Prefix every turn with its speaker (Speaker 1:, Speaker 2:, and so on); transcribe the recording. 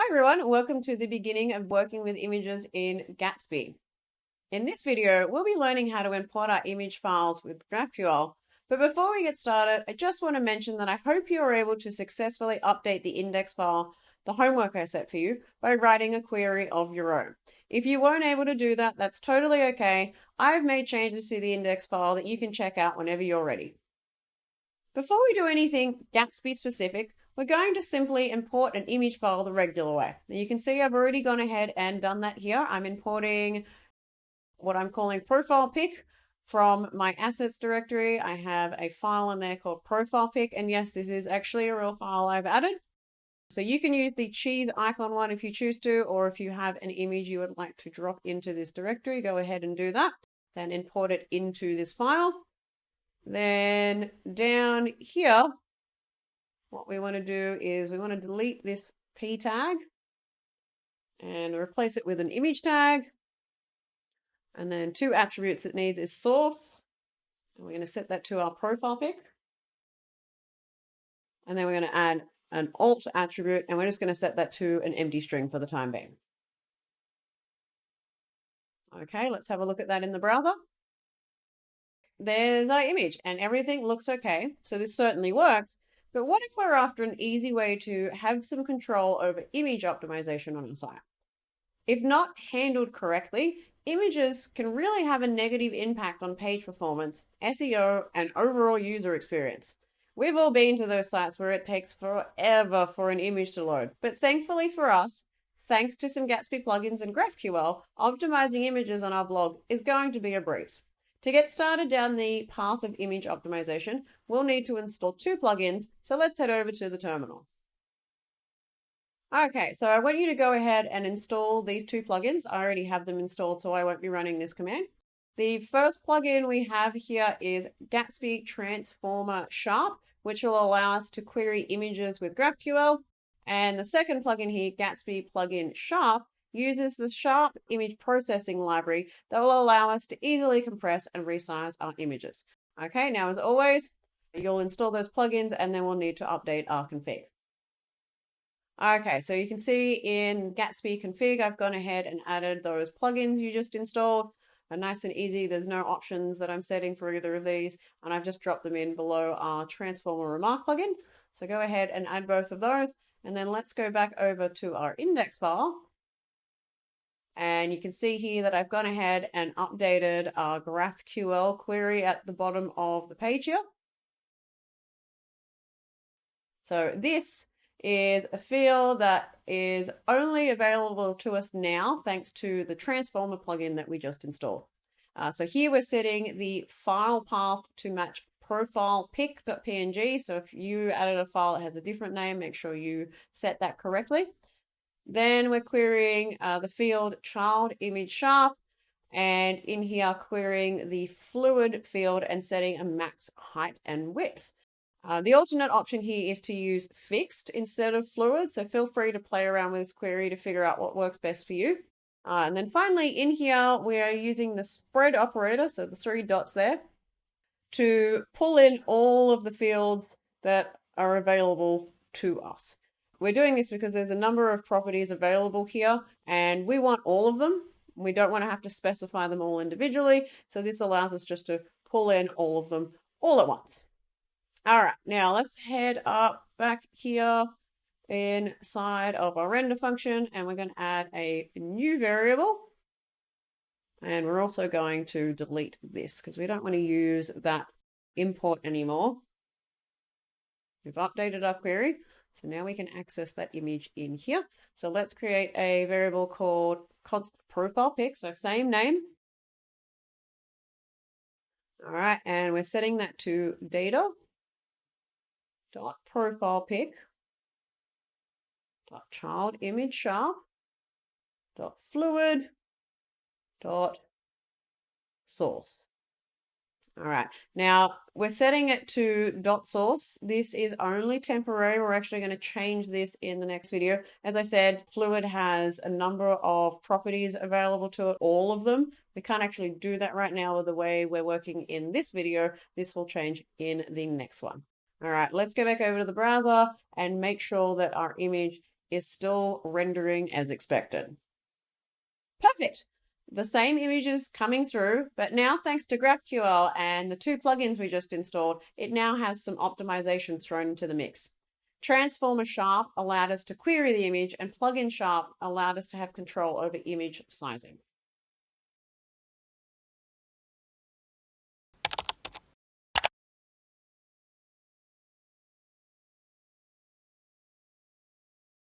Speaker 1: Hi everyone, welcome to the beginning of working with images in Gatsby. In this video, we'll be learning how to import our image files with GraphQL. But before we get started, I just want to mention that I hope you are able to successfully update the index file, the homework I set for you, by writing a query of your own. If you weren't able to do that, that's totally okay. I've made changes to the index file that you can check out whenever you're ready. Before we do anything Gatsby specific, we're going to simply import an image file the regular way. Now you can see I've already gone ahead and done that here. I'm importing what I'm calling profile pic from my assets directory. I have a file in there called profile pic, and yes, this is actually a real file I've added. So you can use the cheese icon one if you choose to, or if you have an image you would like to drop into this directory, go ahead and do that. Then import it into this file. Then down here, what we want to do is we want to delete this p tag and replace it with an image tag. And then two attributes it needs is source. And we're going to set that to our profile pic. And then we're going to add an alt attribute, and we're just going to set that to an empty string for the time being. Okay, let's have a look at that in the browser. There's our image and everything looks okay. So this certainly works. But what if we're after an easy way to have some control over image optimization on our site? If not handled correctly, images can really have a negative impact on page performance, SEO, and overall user experience. We've all been to those sites where it takes forever for an image to load. But thankfully for us, thanks to some Gatsby plugins and GraphQL, optimizing images on our blog is going to be a breeze. To get started down the path of image optimization, we'll need to install two plugins, so let's head over to the terminal. Okay, so I want you to go ahead and install these two plugins. I already have them installed, so I won't be running this command. The first plugin we have here is Gatsby Transformer Sharp, which will allow us to query images with GraphQL. And the second plugin here, Gatsby Plugin Sharp, uses the Sharp image processing library that will allow us to easily compress and resize our images. Okay, now as always, you'll install those plugins and then we'll need to update our config. Okay, so you can see in Gatsby config, I've gone ahead and added those plugins you just installed. They're nice and easy. There's no options that I'm setting for either of these, and I've just dropped them in below our Transformer Remark plugin. So go ahead and add both of those, and then let's go back over to our index file. And you can see here that I've gone ahead and updated our GraphQL query at the bottom of the page here. So this is a field that is only available to us now thanks to the Transformer plugin that we just installed. So here we're setting the file path to match profile pic.png. So if you added a file that has a different name, make sure you set that correctly. Then we're querying the field child image sharp, and in here querying the fluid field and setting a max height and width. The alternate option here is to use fixed instead of fluid, so feel free to play around with this query to figure out what works best for you. And then finally in here we are using the spread operator, so the three dots there, to pull in all of the fields that are available to us. We're doing this because there's a number of properties available here and we want all of them. We don't want to have to specify them all individually. So this allows us just to pull in all of them all at once. All right, now let's head up back here inside of our render function and we're going to add a new variable. And we're also going to delete this because we don't want to use that import anymore. We've updated our query. So now we can access that image in here. So let's create a variable called const profile pic, so same name. All right, and we're setting that to data dot profile pic dot child image sharp dot fluid dot source. All right, now we're setting it to dot source. This is only temporary. We're actually going to change this in the next video. As I said, Fluid has a number of properties available to it, all of them. We can't actually do that right now with the way we're working in this video. This will change in the next one. All right, let's go back over to the browser and make sure that our image is still rendering as expected. Perfect. The same image is coming through, but now thanks to GraphQL and the 2 plugins we just installed, it now has some optimization thrown into the mix. Transformer Sharp allowed us to query the image, and plugin Sharp allowed us to have control over image sizing.